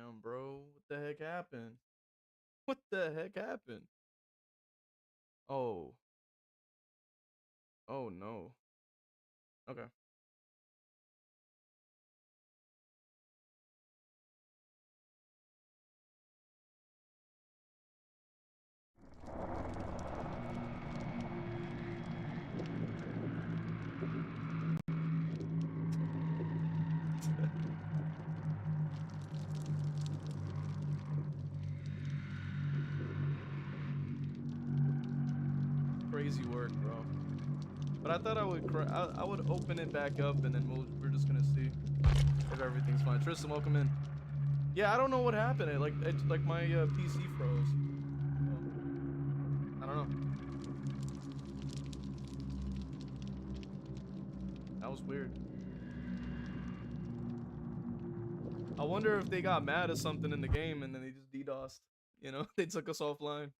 Damn, bro. What the heck happened? What the heck happened? Oh. Oh no. Okay. Crazy work, bro. But I thought I would I would open it back up and then we're just gonna see if everything's fine. Tristan, welcome in. Yeah, I don't know what happened. Like my PC froze. So, I don't know. That was weird. I wonder if they got mad at something in the game and then they just DDoSed. You know, they took us offline.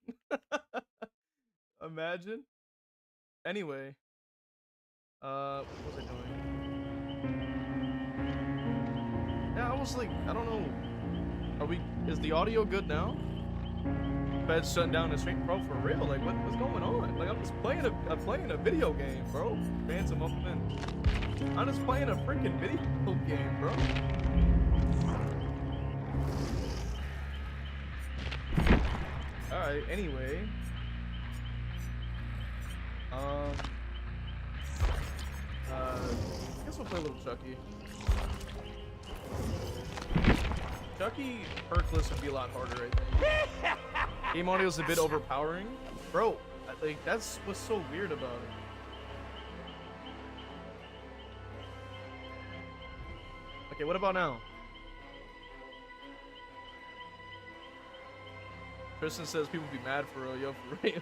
Imagine. Anyway, what was I doing? Yeah, I was like, I don't know. Is the audio good now? Bed's shutting down the stream, bro. For real, like, what's going on? Like, I'm playing a video game, bro. Phantom up in. I'm just playing a freaking video game, bro. All right. Anyway, I guess we'll play a little Chucky. Chucky perkless would be a lot harder, I think. Game audio is a bit overpowering, bro. Like, that's what's so weird about it. Okay, what about now? Tristan says people be mad for real, yo, for real.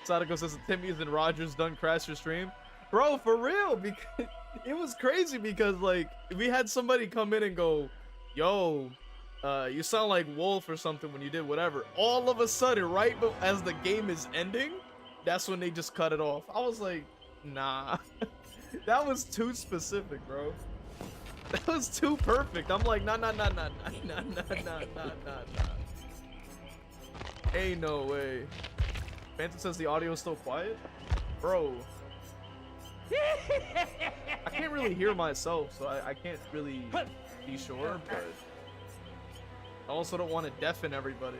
Sadako says Timmy's and Rogers done crash your stream. Bro, for real, because it was crazy because, like, we had somebody come in and go, yo, you sound like Wolf or something when you did whatever. All of a sudden, right as the game is ending, that's when they just cut it off. I was like, nah. That was too specific, bro. That was too perfect. I'm like, nah. Ain't no way. Phantom says the audio is still quiet? Bro. I can't really hear myself, so I can't really be sure, but I also don't want to deafen everybody.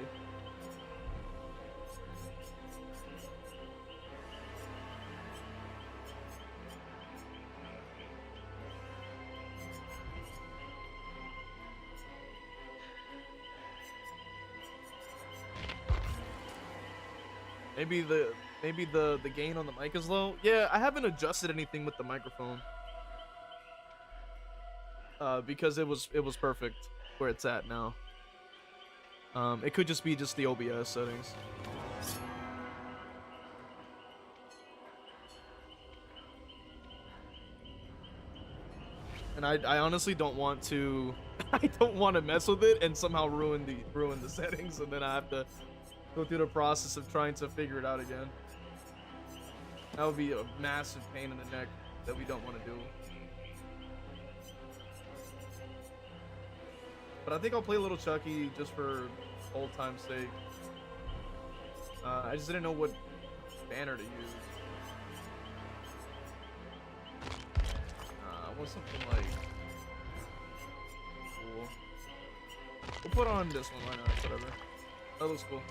Maybe the gain on the mic is low. Yeah, I haven't adjusted anything with the microphone. Because it was perfect where it's at now. It could just be the OBS settings. And I honestly don't want to I don't want to mess with it and somehow ruin the settings, and then I have to go through the process of trying to figure it out again. That would be a massive pain in the neck that we don't want to do. But I think I'll play a little Chucky just for old time's sake. I just didn't know what banner to use. I want something like cool. We'll put on this one, why not? Whatever. That looks cool.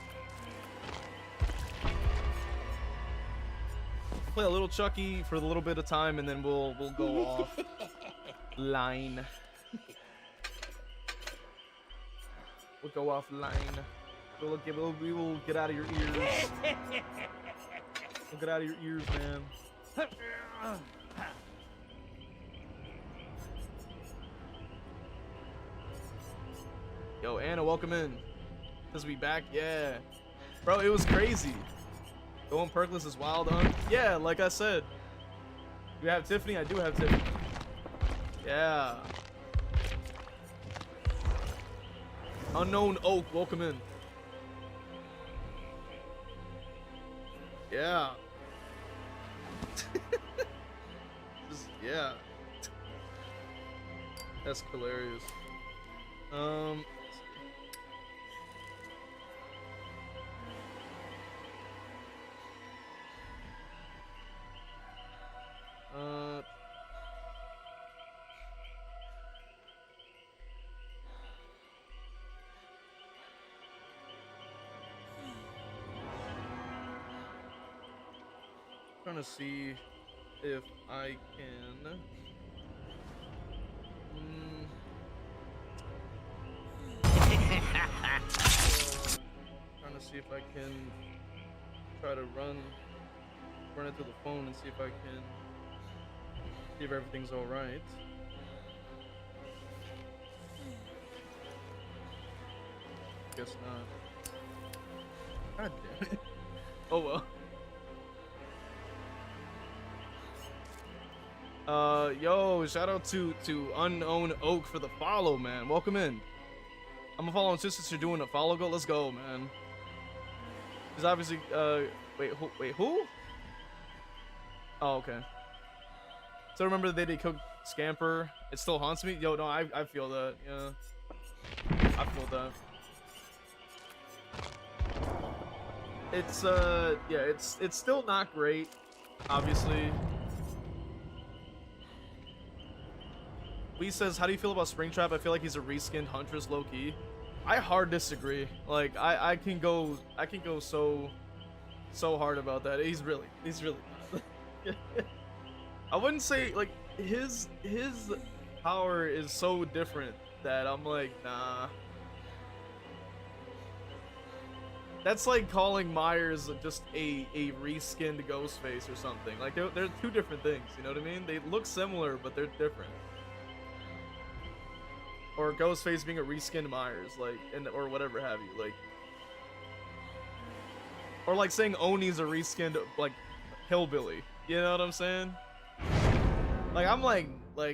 Play a little Chucky for a little bit of time, and then we'll go off line. We'll go offline. We will get out of your ears. We'll get out of your ears, man. Yo, Anna, welcome in. Cause we back, yeah. Bro, it was crazy. Going perkless is wild, huh? Yeah, like I said. You have Tiffany? I do have Tiffany. Yeah. Unknown Oak, welcome in. Yeah. Yeah. That's hilarious. Trying to see if I can. Trying to see if I can try to run it to the phone and see if I can see if everything's all right. Guess not. God damn it. Oh well. Yo, shout out to Unknown Oak for the follow, man. Welcome in. I'm a following since you're doing a follow go. Let's go, man. Because obviously, wait, who? Oh, okay. So remember the day they cooked Scamper? It still haunts me. Yo, no, I feel that. Yeah, I feel that. It's yeah, it's still not great, obviously. Lee says, how do you feel about Springtrap? I feel like he's a reskinned Huntress low-key. I hard disagree. Like I can go so hard about that. He's really not. I wouldn't say like his power is so different that I'm like, nah. That's like calling Myers just a reskinned Ghostface or something. Like they're two different things, you know what I mean? They look similar, but they're different. Or Ghostface being a reskinned Myers, like, or whatever have you, like. Or like saying Oni's a reskinned, like, hillbilly. You know what I'm saying? Like, I'm like, nah.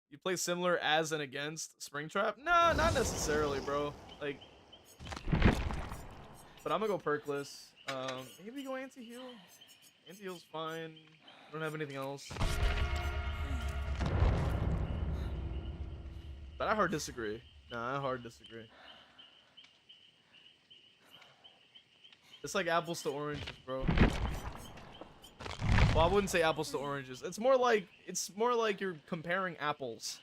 You play similar as and against Springtrap? Nah, not necessarily, bro. Like, but I'm gonna go perkless. Maybe go anti-heal. Anti-heal's fine. I don't have anything else. But I hard disagree. Nah, I hard disagree. It's like apples to oranges, bro. Well, I wouldn't say apples to oranges. It's more like you're comparing apples.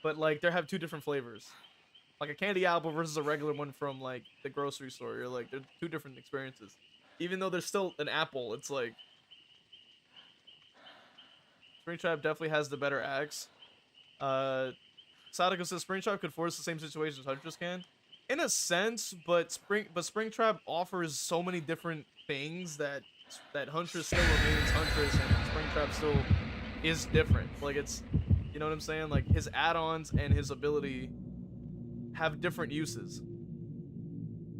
But like they have two different flavors. Like a candy apple versus a regular one from like the grocery store. You're like, they're two different experiences. Even though there's still an apple, it's like Springtrap definitely has the better axe. Sadako says Springtrap could force the same situation as Huntress can. In a sense, but Springtrap offers so many different things that Huntress still remains Huntress and Springtrap still is different. Like it's, you know what I'm saying? Like his add-ons and his ability have different uses.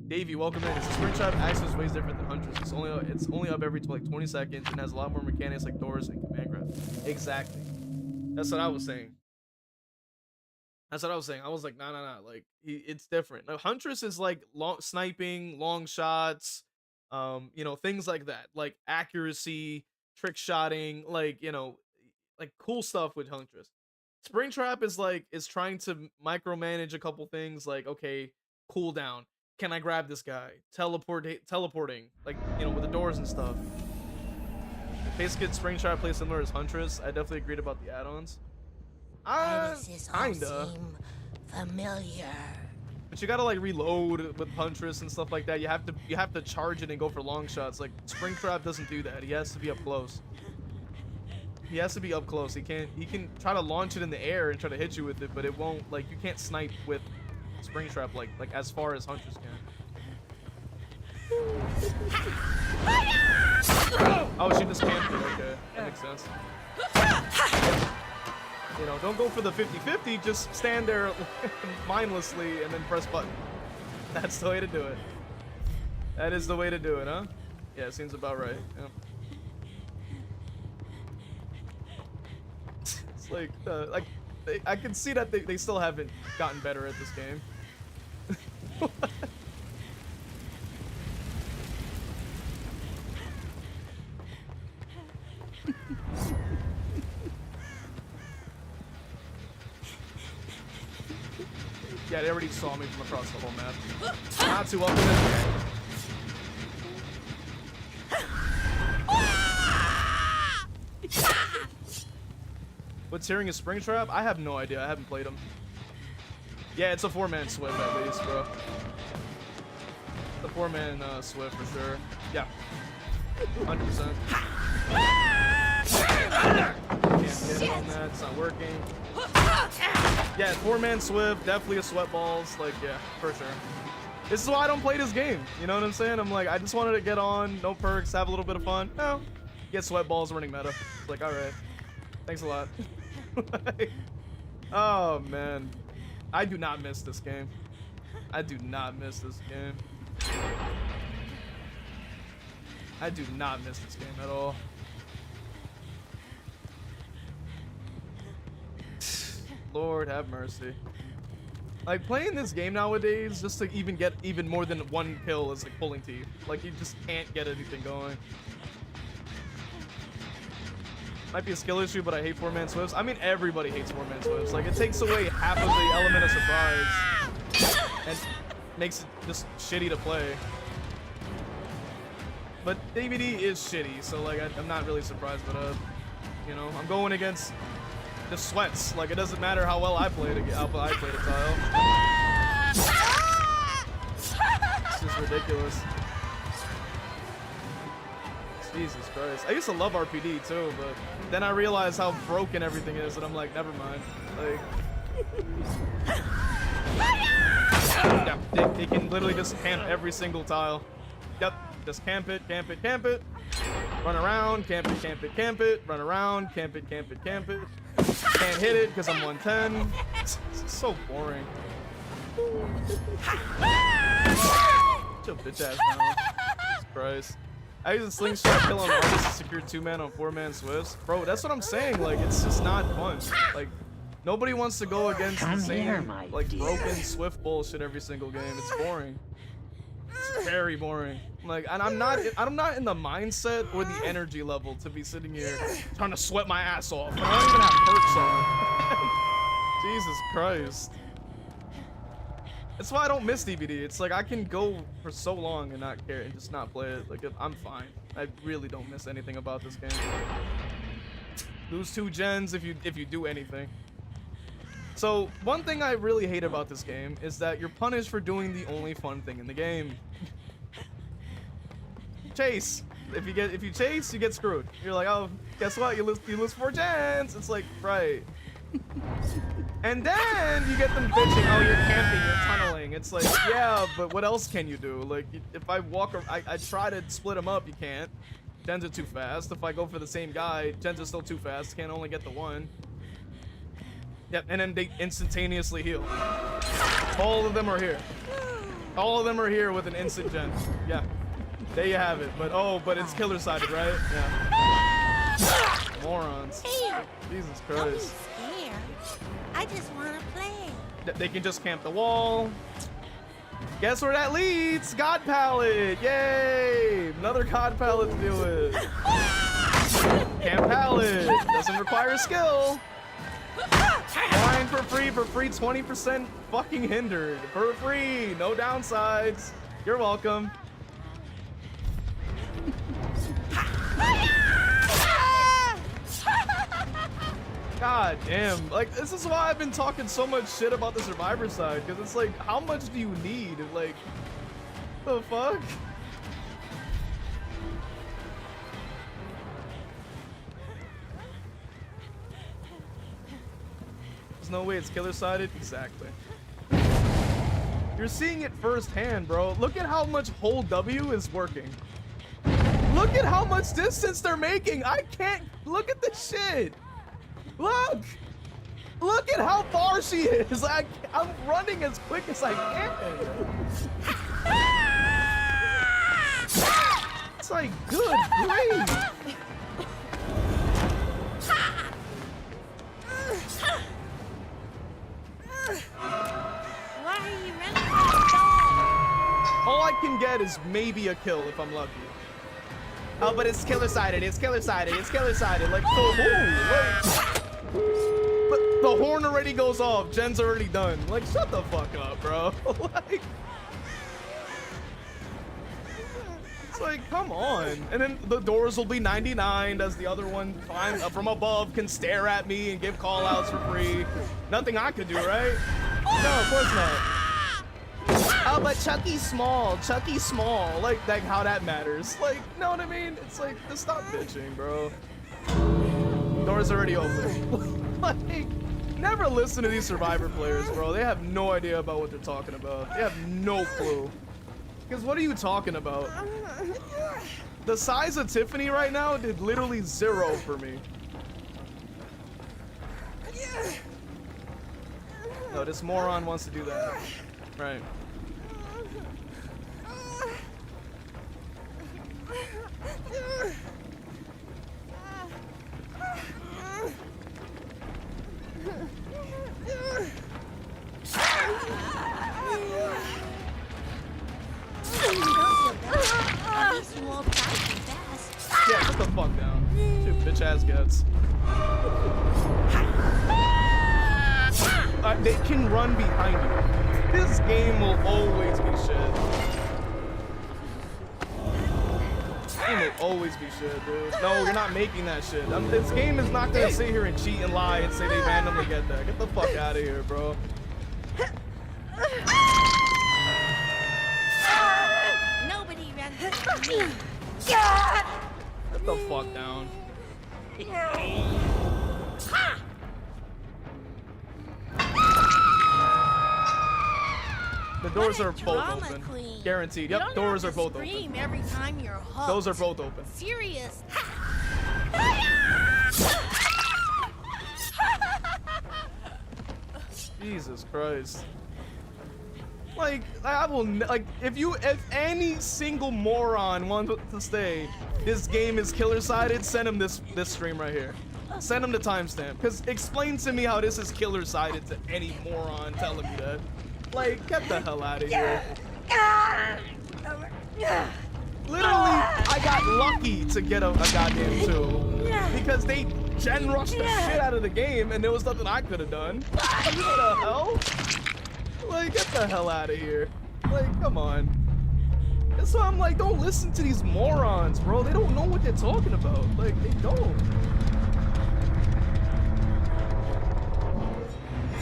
Davey, welcome in. Springtrap access is way different than Huntress. It's only up every like 20 seconds and has a lot more mechanics like doors and command grab. Exactly. That's what I was saying. I was like, nah. Like, it's different. Now, Huntress is like long sniping, long shots, you know, things like that, like accuracy, trick shotting, like, you know, like cool stuff with Huntress. Springtrap is trying to micromanage a couple things, like, okay, cooldown. Can I grab this guy? Teleporting, like, you know, with the doors and stuff. Basically, Springtrap plays similar as Huntress. I definitely agreed about the add-ons. Kinda. Familiar. But you gotta like reload with Huntress and stuff like that. You have to charge it and go for long shots. Like Springtrap doesn't do that. He has to be up close. He can try to launch it in the air and try to hit you with it, but it won't, like, you can't snipe with Springtrap like as far as Huntress can. Oh, she just camped it. Okay, that makes sense. You know, don't go for the 50-50, just stand there mindlessly and then press button. That's the way to do it. That is the way to do it, huh? Yeah, seems about right. Yeah. It's like I can see that they still haven't gotten better at this game. Yeah, they already saw me from across the whole map. Not too welcome in. What's hearing is Springtrap? I have no idea. I haven't played him. Yeah, it's a 4-man Swift at least, bro. The 4-man Swift for sure. Yeah. 100%. Can't get it on that. It's not working. Yeah, 4-man Swift, definitely a sweat balls. Like, yeah, for sure. This is why I don't play this game. You know what I'm saying? I'm like, I just wanted to get on, no perks, have a little bit of fun. No, get sweat balls running meta. It's like, all right, thanks a lot. Oh man, I do not miss this game. I do not miss this game. I do not miss this game at all. Lord have mercy. Like, playing this game nowadays, just to even get even more than one kill is like pulling teeth. Like, you just can't get anything going. Might be a skill issue, but I hate 4-man Swifts. I mean, everybody hates 4-man Swifts. Like, it takes away half of the element of surprise and makes it just shitty to play. But DVD is shitty, so like, I'm not really surprised. But you know, I'm going against the sweats. Like, it doesn't matter how well I played a tile. It's just ridiculous. Jesus Christ. I used to love RPD too, but then I realized how broken everything is, and I'm like, never mind. Like, yeah, they can literally just camp every single tile. Yep, just camp it, camp it, camp it. Run around, camp it, camp it, camp it. Run around, camp it, camp it, camp it. Can't hit it because I'm 110. It's so boring. Get your bitch ass down. Jesus Christ. I use a slingshot kill on artists to secure 2-man on 4-man Swifts. Bro, that's what I'm saying. Like, it's just not fun. Like, nobody wants to go against the same, like, broken Swift bullshit every single game. It's boring. It's very boring. Like, and I'm not in the mindset or the energy level to be sitting here trying to sweat my ass off. I don't even have perks on. Jesus Christ. That's why I don't miss DVD. It's like I can go for so long and not care and just not play it. Like, I'm fine. I really don't miss anything about this game. Lose 2 gens if you do anything. So one thing I really hate about this game is that you're punished for doing the only fun thing in the game. Chase. If you chase, you get screwed. You're like, oh, guess what? You lose 4 gens. It's like, right. And then you get them bitching, oh, you're camping, you're tunneling. It's like, yeah, but what else can you do? Like, if I walk, I try to split them up, you can't. Gens are too fast. If I go for the same guy, gens are still too fast. Can't only get the one. Yep, and then they instantaneously heal. All of them are here. All of them are here with an instant gen. Yeah, there you have it. But it's killer-sided, right? Yeah. Morons. Jesus Christ. I just want to play. They can just camp the wall. Guess where that leads? God Palette. Yay! Another God Palette to deal with. Camp Palette. Doesn't require skill. Flying for free 20% fucking hindered. For free. No downsides. You're welcome. God damn, like, this is why I've been talking so much shit about the survivor side, because it's like, how much do you need? Like, the fuck? There's no way it's killer-sided? Exactly. You're seeing it firsthand, bro. Look at how much hold W is working. Look at how much distance they're making. I can't, look at this shit. Look! Look at how far she is! I'm running as quick as I can! It's like, good grief! Why are you running from the dog? All I can get is maybe a kill if I'm lucky. Oh, but it's killer-sided, it's killer-sided, it's killer-sided. Like, but the horn already goes off. Gen's already done. Like, shut the fuck up, bro. Like, it's like, come on. And then the doors will be 99 as the other one climbs up from above, can stare at me and give call outs for free. Nothing I could do, right? No, of course not. Oh, but Chucky's small. Chucky's small. Like how that matters. Like, know what I mean? It's like, just stop bitching, bro. Door's already open. Like, never listen to these Survivor players, bro. They have no idea about what they're talking about. They have no clue. Because what are you talking about? The size of Tiffany right now did literally 0 for me. No, this moron wants to do that. Right. Yeah, shut the fuck down. Dude, bitch ass gets. They can run behind you. This game will always be shit. This game will always be shit, dude. No, you're not making that shit. This game is not gonna sit here and cheat and lie and say they randomly get that. Get the fuck out of here, bro. Nobody runs from me. Get the fuck down. The doors are both open. Queen. Guaranteed. You Yep, don't doors have are to both scream open. every time you're hooked. Those are both open. Serious. Jesus Christ. Like, I will, like, if any single moron wants to stay, this game is killer-sided, send him this stream right here. Send him the timestamp. Because explain to me how this is killer-sided to any moron telling me that. Like, get the hell out of here. Literally, I got lucky to get a goddamn 2. Because they gen rushed the shit out of the game and there was nothing I could have done. What the hell? Like, get the hell out of here. Like, come on. That's why I'm like, don't listen to these morons, bro. They don't know what they're talking about. Like, they don't.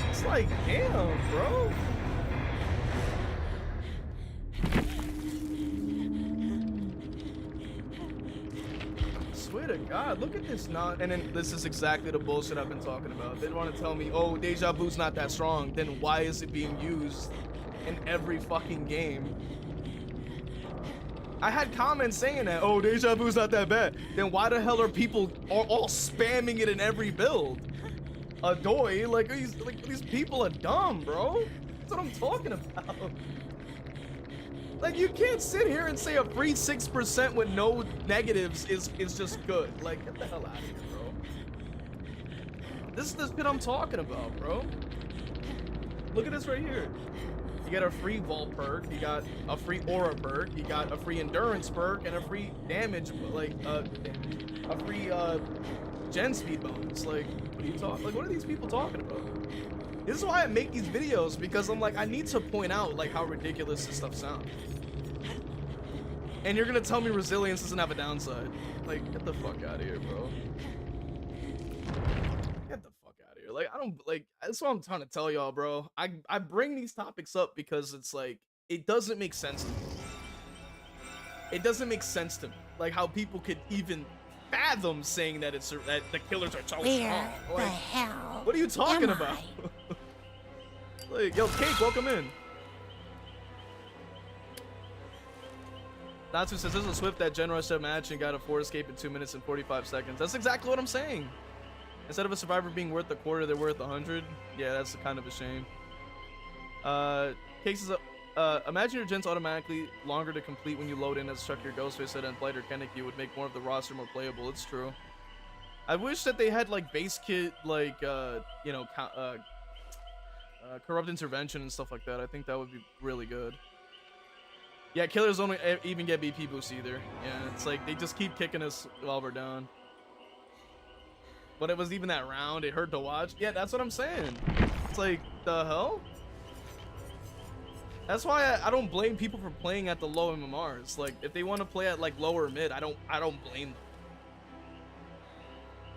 It's like, damn, bro. Swear to God, look at this and then this is exactly the bullshit I've been talking about. They want to tell me, oh, Deja Vu's not that strong. Then why is it being used in every fucking game? I had comments saying that, oh, Deja Vu's not that bad. Then why the hell are people all spamming it in every build? Adoy, like these people are dumb, bro. That's what I'm talking about. Like, you can't sit here and say a free 6% with no negatives is just good. Like, get the hell out of here, bro. This is the shit I'm talking about, bro. Look at this right here. You get a free vault perk, you got a free aura perk, you got a free endurance perk, and a free damage, like, a free, gen speed bonus. Like, what are you talking? Like, what are these people talking about? This is why I make these videos, because I'm like, I need to point out, like, how ridiculous this stuff sounds. And you're gonna tell me resilience doesn't have a downside. Like, get the fuck out of here, bro. Get the fuck out of here. Like, I don't, like, that's what I'm trying to tell y'all, bro. I bring these topics up because it's like, it doesn't make sense to me. It doesn't make sense to me. Like, how people could even fathom saying that that the killers are so strong. Where the Like, hell? what are you talking am about? I? Like, yo, Cake, welcome in. Natsu says, this is Swift that gen rushed that match and got a 4 escape in 2 minutes and 45 seconds. That's exactly what I'm saying. Instead of a survivor being worth a quarter, they're worth 100. Yeah, that's kind of a shame. Cake says, imagine your gens automatically longer to complete when you load in as Chuck your Ghostface said and Blighter Kennedy would make more of the roster more playable. It's true. I wish that they had like base kit, like, you know, corrupt intervention and stuff like that. I think that would be really good. Yeah, killers don't even get BP boost either. Yeah, it's like they just keep kicking us while we're down. But it was even that round, it hurt to watch. Yeah, that's what I'm saying. It's like, the hell? That's why I don't blame people for playing at the low MMRs. Like, if they want to play at like lower mid, I don't blame them.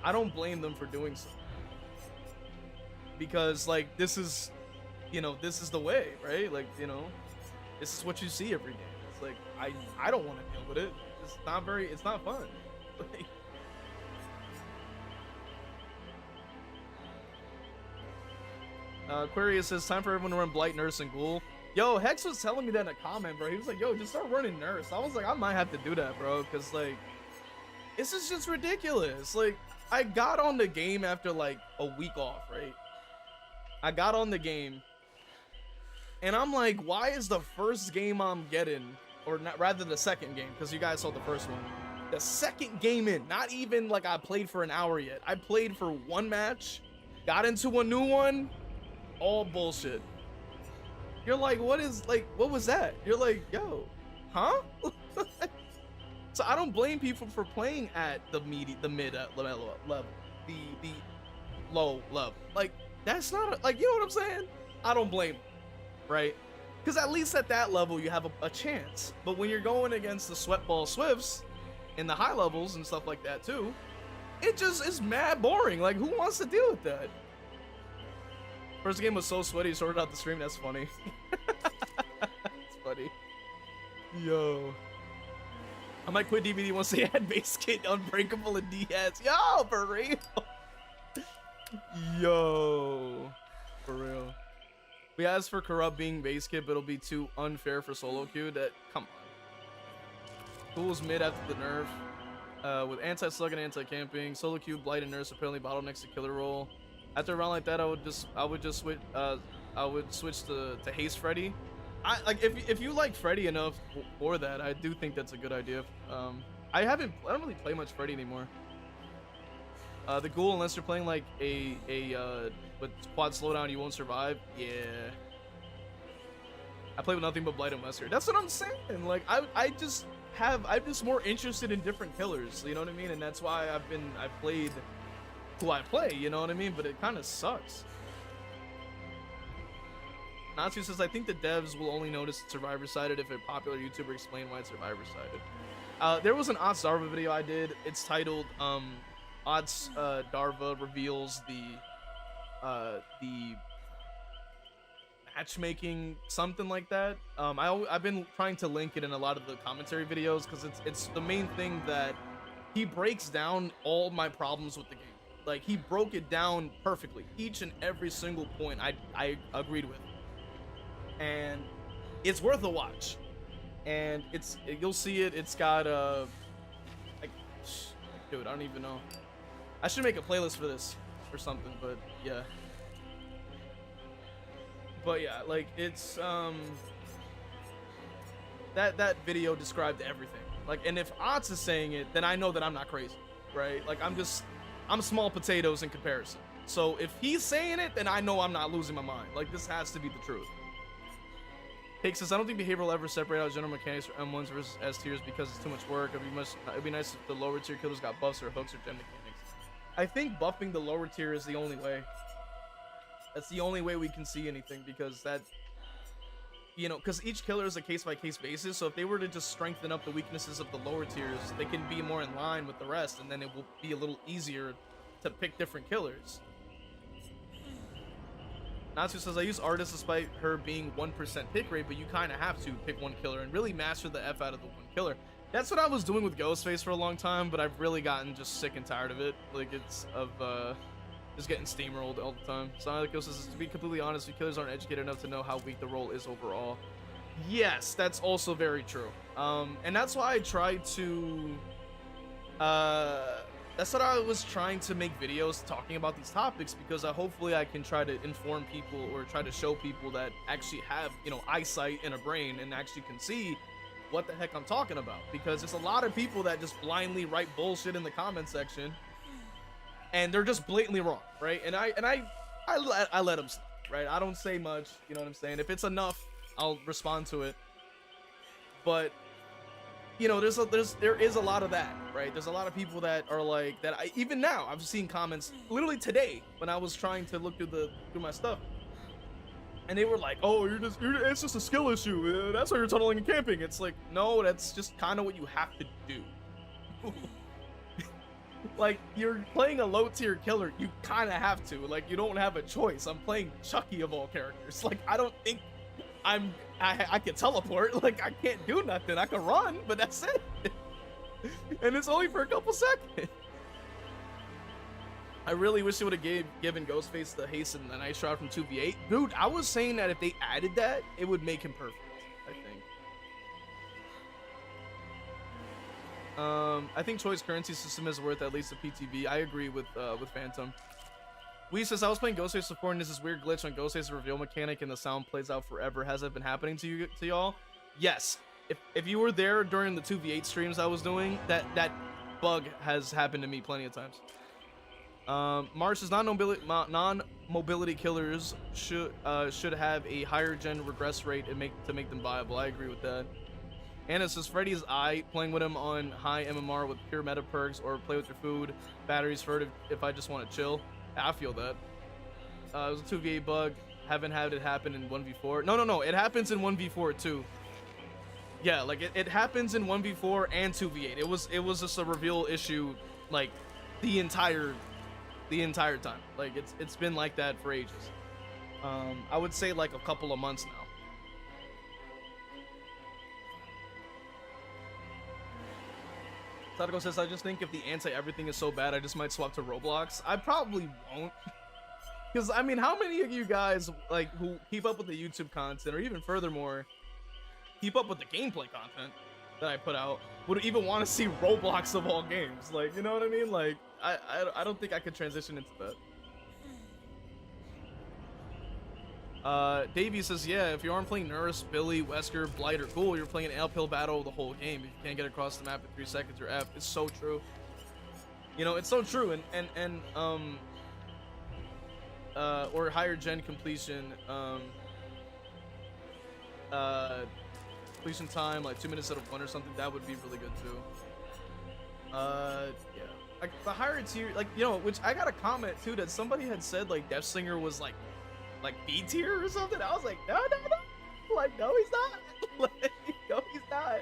I don't blame them for doing so. Because like this is, you know, this is the way, right? Like, you know, this is what you see every game. It's like I don't want to deal with it. It's not fun. Like, Aquarius says, time for everyone to run Blight, Nurse, and Ghoul. Yo, Hex was telling me that in a comment, bro. He was like, yo, just start running Nurse. I was like, I might have to do that, bro, because, like, this is just ridiculous. Like, I got on the game after, like, a week off, right? I got on the game, and I'm like, why is the first game I'm getting, or not, rather the second game, because you guys saw the first one, the second game in, not even, like, I played for an hour yet. I played for one match, got into a new one, all bullshit. You're like, what was that? You're like, yo, huh? So I don't blame people for playing at the mid level, the low level. Like, that's not like, you know what I'm saying? I don't blame them, right? Because at least at that level you have a chance. But when you're going against the Sweatball Swifts in the high levels and stuff like that too, it just is mad boring. Like, who wants to deal with that? First game was so sweaty, sorted out the stream. That's funny. It's funny. Yo. I might quit DVD once they add base kit, Unbreakable, and DS. Yo, for real. Yo. For real. We asked for Corrupt being base kit, but it'll be too unfair for solo queue. That, come on. Cool's mid after the nerf. With anti-slug and anti-camping. Solo queue, Blight, and Nurse apparently bottlenecks the killer roll. After a round like that, I would just switch to Haste Freddy. If you like Freddy enough for that, I do think that's a good idea. I don't really play much Freddy anymore. The Ghoul, unless you're playing like with quad slowdown, you won't survive. Yeah. I play with nothing but Blight and Wesker. That's what I'm saying. Like, I'm just more interested in different killers. You know what I mean? And that's why I've played who I play, you know what I mean? But it kind of sucks. Natsu says, I think the devs will only notice it's survivor-sided if a popular YouTuber explained why it's survivor-sided. There was an Ots Darva video I did. It's titled, Ots Darva reveals the matchmaking, something like that. I've been trying to link it in a lot of the commentary videos because it's the main thing that he breaks down all my problems with the game. Like, he broke it down perfectly. Each and every single point I agreed with. And it's worth a watch. And you'll see it. It's got, like, dude, I don't even know. I should make a playlist for this or something, but yeah. But yeah, like, it's, that video described everything. Like, and if Ots is saying it, then I know that I'm not crazy, right? Like, I'm small potatoes in comparison. So if he's saying it, then I know I'm not losing my mind. Like, this has to be the truth. Cake says, I don't think behavior will ever separate out general mechanics for M1s versus S tiers because it's too much work. It'd be nice if the lower tier killers got buffs or hooks or gem mechanics. I think buffing the lower tier is the only way. That's the only way we can see anything, because that, you know, because each killer is a case-by-case basis. So if they were to just strengthen up the weaknesses of the lower tiers, they can be more in line with the rest, and then it will be a little easier to pick different killers. Natsu says, I use Artist despite her being 1% pick rate, but you kind of have to pick one killer and really master the F out of the one killer. That's what I was doing with Ghostface for a long time, but I've really gotten just sick and tired of it. Like, it's just getting steamrolled all the time. Sonic says, to be completely honest, we killers aren't educated enough to know how weak the role is overall. Yes, that's also very true. And that's why I tried to, that's what I was trying to make videos talking about these topics, because hopefully I can try to inform people or try to show people that actually have, you know, eyesight and a brain and actually can see what the heck I'm talking about. Because there's a lot of people that just blindly write bullshit in the comment section and they're just blatantly wrong, right? And I let them stop, right? I don't say much, you know what I'm saying? If it's enough, I'll respond to it. But you know, there is a lot of that, right? There's a lot of people that are like that. Even now, I've seen comments literally today when I was trying to look through my stuff, and they were like, "Oh, it's just a skill issue. That's why you're tunneling and camping." It's like, no, that's just kind of what you have to do. Like, you're playing a low tier killer, you kind of have to. Like, you don't have a choice. I'm playing Chucky of all characters. Like, I don't think I can teleport. Like, I can't do nothing. I can run, but that's it. And it's only for a couple seconds. I really wish they would have given Ghostface the haste and the nice shot from 2v8. Dude, I was saying that if they added that, it would make him perfect, I think. I think Choice currency system is worth at least a PTV. I agree with Phantom. Wee says, I was playing Ghostface before, and there's this weird glitch on Ghostface's reveal mechanic, and the sound plays out forever. Has that been happening to y'all? Yes. If you were there during the 2v8 streams I was doing, that bug has happened to me plenty of times. Marsh says non-mobility killers should have a higher gen regress rate and to make them viable. I agree with that. Anna says Freddy's eye, playing with him on high MMR with pure meta perks, or play with your food, batteries furtive if I just want to chill. I feel that. It was a 2v8 bug. Haven't had it happen in 1v4. No. It happens in 1v4 too. Yeah, like it happens in 1v4 and 2v8. It was just a reveal issue, like the entire time. Like it's been like that for ages. I would say like a couple of months now. Sadako says, I just think if the anti-everything is so bad, I just might swap to Roblox. I probably won't. Because, I mean, how many of you guys, like, who keep up with the YouTube content, or even furthermore, keep up with the gameplay content that I put out, would even want to see Roblox of all games? Like, you know what I mean? Like, I don't think I could transition into that. Davey says, yeah, if you aren't playing Nurse, Billy, Wesker, Blight, or Ghoul, you're playing an uphill battle the whole game. If you can't get across the map in 3 seconds or F. It's so true. You know, it's so true. Or higher gen completion, completion time, like 2 minutes out of 1 or something, that would be really good too. Yeah. Like, the higher tier, like, you know, which I got a comment too that somebody had said, like, Death Slinger was like B tier or something. I was like, no, like, no, he's not. Like, no, he's not.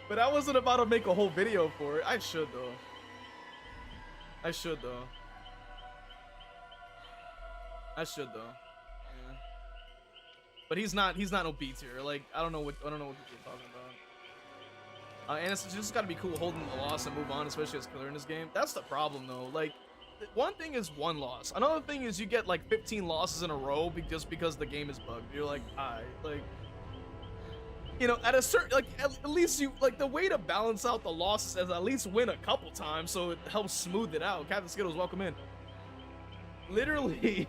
But I wasn't about to make a whole video for it. I should though. Yeah. But he's not no B tier. Like, I don't know what people are talking about. And it's just gotta be cool holding the loss and move on, especially as killer in this game. That's the problem though. Like, one thing is one loss. Another thing is you get like 15 losses in a row just because the game is bugged. You're like, alright, like, you know, at a certain, like, at least you, like, the way to balance out the losses is at least win a couple times so it helps smooth it out. Captain Skittles, welcome in. Literally.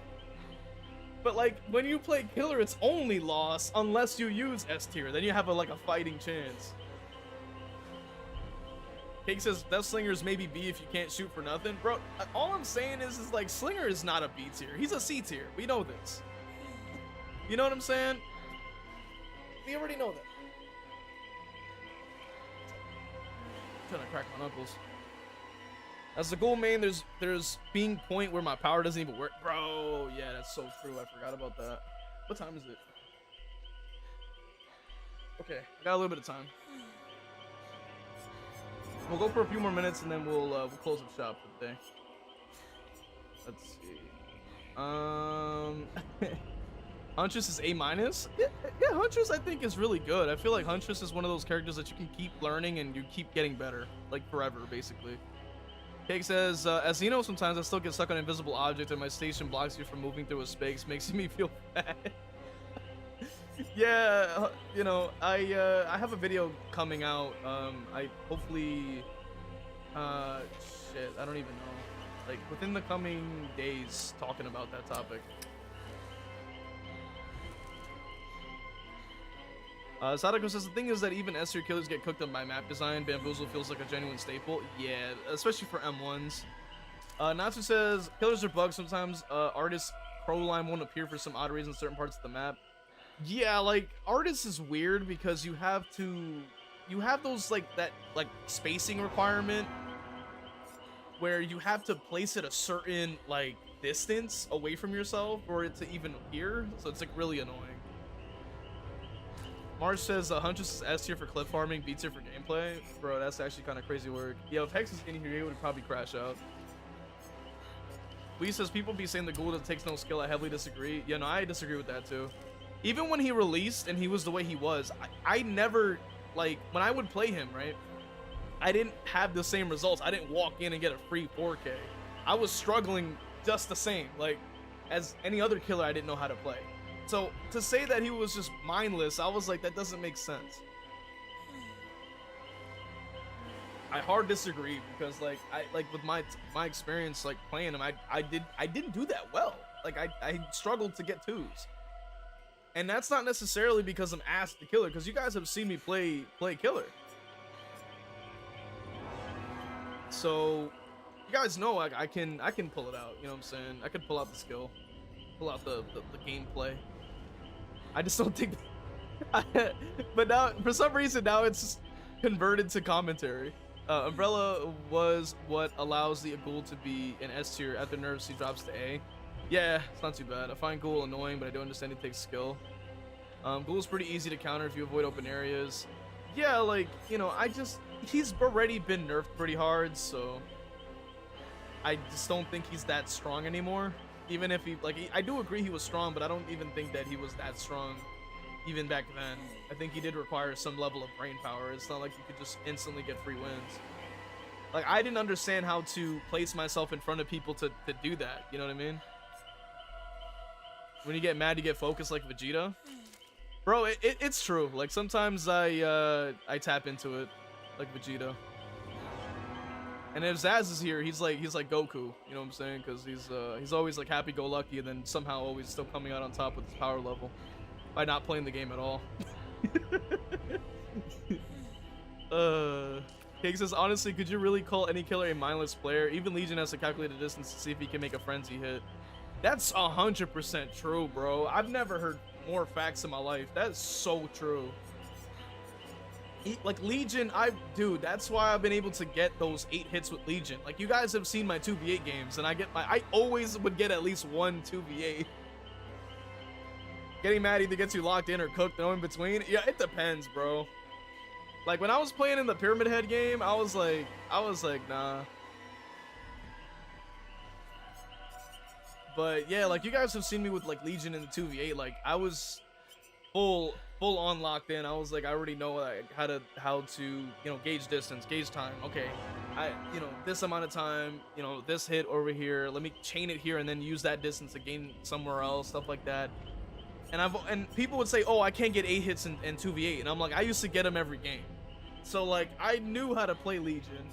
But like, when you play killer, it's only loss unless you use S tier. Then you have like a fighting chance. Cake says Death Slinger's maybe B if you can't shoot for nothing. Bro, all I'm saying is like, Slinger is not a B tier. He's a C tier. We know this. You know what I'm saying? We already know that. I'm trying to crack my knuckles. As the goal main, there's being point where my power doesn't even work. Bro, yeah, that's so true. I forgot about that. What time is it? Okay, I got a little bit of time. We'll go for a few more minutes and then we'll close up shop for the day. Let's see. Huntress is A-. Yeah, Huntress I think is really good. I feel like Huntress is one of those characters that you can keep learning and you keep getting better, like forever, basically. Cake says, as you know, sometimes I still get stuck on an invisible object and my station blocks you from moving through a space, makes me feel bad. Yeah, you know, I have a video coming out. I hopefully, shit, I don't even know. Like, within the coming days, talking about that topic. Sadako says, the thing is that even S-tier killers get cooked up by map design. Bamboozle feels like a genuine staple. Yeah, especially for M1s. Natsu says, killers are bugged sometimes. Artist Crowline won't appear for some odd reason in certain parts of the map. Yeah, like, Artist is weird because you have those, like, that, like, spacing requirement where you have to place it a certain, like, distance away from yourself for it to even appear. So it's, like, really annoying. Marsh says Huntress is S tier for clip farming, B tier for gameplay. Bro, that's actually kind of crazy work. Yo, if Hex was in here, he would probably crash out. Lee says people be saying the ghoul that takes no skill. I heavily disagree. Yeah, no, I disagree with that too. Even when he released and he was the way he was, I never, like, when I would play him, right, I didn't have the same results. I didn't walk in and get a free 4K. I was struggling just the same, like, as any other killer I didn't know how to play. So to say that he was just mindless, I was like, that doesn't make sense. I hard disagree because, like, with my experience, like, playing him, I didn't do that well. Like, I struggled to get 2s. And that's not necessarily because I'm asked to killer, because you guys have seen me play killer. So you guys know I can pull it out, you know what I'm saying? I can pull out the skill, pull out the gameplay. I just don't think but now for some reason now it's converted to commentary. Umbrella was what allows the Ghoul to be an S tier. After nerfs he drops to A. Yeah, it's not too bad. I find Ghoul annoying, but I do understand he takes skill. Ghoul's pretty easy to counter if you avoid open areas. Yeah, like, you know, he's already been nerfed pretty hard, so I just don't think he's that strong anymore. Even if he, like, I do agree he was strong, but I don't even think that he was that strong even back then. I think he did require some level of brain power. It's not like you could just instantly get free wins. Like, I didn't understand how to place myself in front of people to do that, you know what I mean? When you get mad, you get focused like Vegeta. Bro, it's true. Like, sometimes I tap into it like Vegeta. And if Zaz is here, he's like Goku, you know what I'm saying? Because he's always like happy-go-lucky and then somehow always still coming out on top with his power level by not playing the game at all. Cake says, honestly, could you really call any killer a mindless player? Even Legion has to calculate the distance to see if he can make a frenzy hit. That's 100% true, bro. I've never heard more facts in my life. That's so true. Like, Legion, dude, that's why I've been able to get those 8 hits with Legion. Like, you guys have seen my 2v8 games, and I always would get at least 1 2v8. Getting mad either gets you locked in or cooked, no in between. Yeah, it depends, bro. Like, when I was playing in the Pyramid Head game, I was like, nah. But yeah, like, you guys have seen me with like Legion in the 2v8. Like, I was full on locked in. I was like, I already know like, how to you know, gauge distance, gauge time. Okay, you know, this amount of time, you know, this hit over here, let me chain it here and then use that distance to gain somewhere else, stuff like that. And people would say, oh, I can't get 8 hits in 2v8, and I'm like, I used to get them every game. So like, I knew how to play Legion.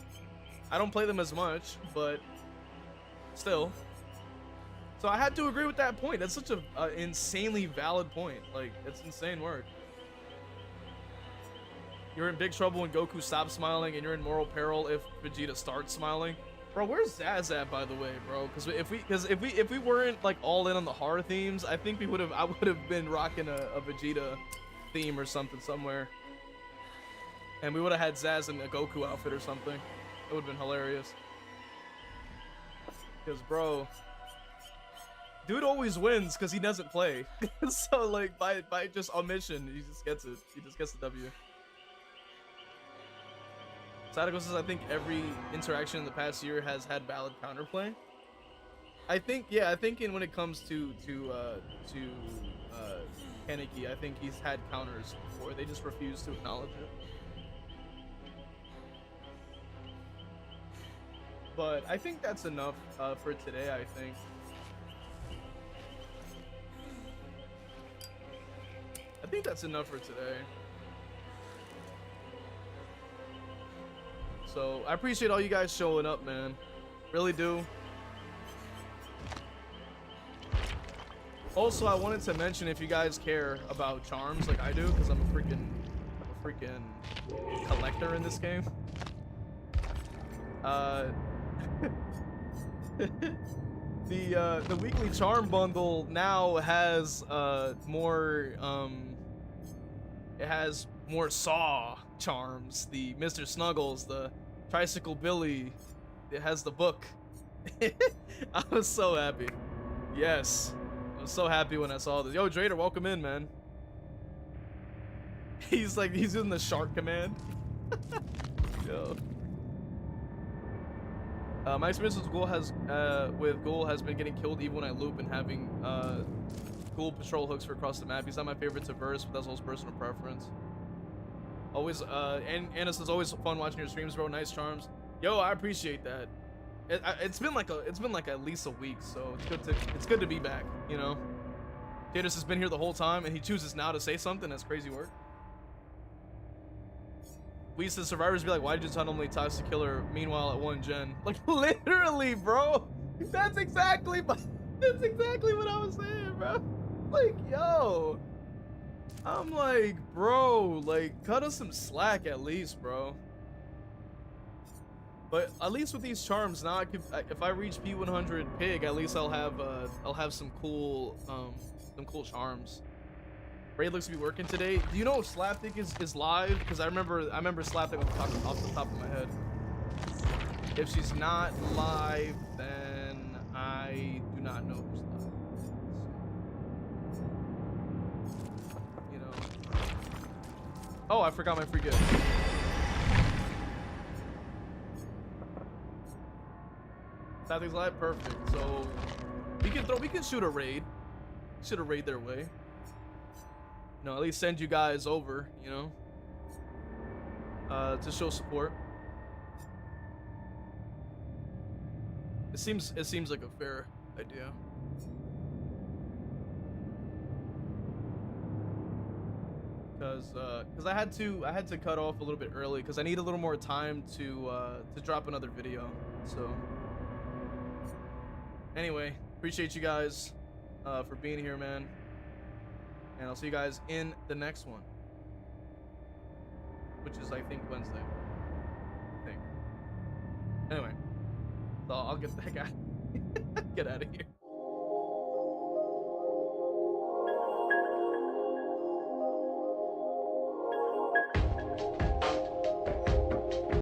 I don't play them as much, but still. So I had to agree with that point. That's such a insanely valid point. Like, it's insane work. You're in big trouble when Goku stops smiling, and you're in moral peril if Vegeta starts smiling. Bro, where's Zaz at, by the way, bro? Because if we weren't like all in on the horror themes, I think I would have been rocking a Vegeta theme or something somewhere, and we would have had Zaz in a Goku outfit or something. It would have been hilarious. Because, bro, dude always wins because he doesn't play. So like by just omission, he just gets it. He just gets the W. Sadako says, I think every interaction in the past year has had valid counterplay. I think, yeah, I think when it comes to Kaneki, I think he's had counters before. They just refuse to acknowledge it. But I think that's enough for today, I think. I think that's enough for today. So I appreciate all you guys showing up, man. Really do. Also, I wanted to mention, if you guys care about charms like I do, because I'm a freaking collector in this game. The weekly charm bundle now has more it has more Saw charms, the Mr. Snuggles, the Tricycle Billy. It has the book. I was so happy. Yes, I was so happy when I saw this. Yo, Drader, welcome in, man. He's in the shark command. Yo. My experience with Ghoul has been getting killed even when I loop and having cool patrol hooks for across the map. He's not my favorite to verse, but that's also personal preference. Always, and Anna says always fun watching your streams, bro. Nice charms. Yo, I appreciate that. It's been like at least a week, so it's good to be back. You know, Jadis has been here the whole time, and he chooses now to say something. That's crazy work. We said survivors be like, why did you tunnel toxic killer? Meanwhile, at 1 gen, like literally, bro. That's exactly what I was saying, bro. Like, yo, I'm like, bro, like, cut us some slack at least, bro. But at least with these charms now, if I reach P100 pig, at least I'll have some cool charms. Raid looks to be working today. Do you know if Slapdick is live? Because I remember Slapdick off the top of my head. If she's not live, then I do not know who's live. You know. Oh, I forgot my free gift. Slapdick's live, perfect. So we can shoot a raid. Shoot a raid their way. You know, at least send you guys over, you know, to show support. It seems like a fair idea. Cause I had to cut off a little bit early because I need a little more time to drop another video. So anyway, appreciate you guys for being here, man. And I'll see you guys in the next one, which is, I think, Wednesday. I think. Anyway, so I'll get that guy. Get out of here.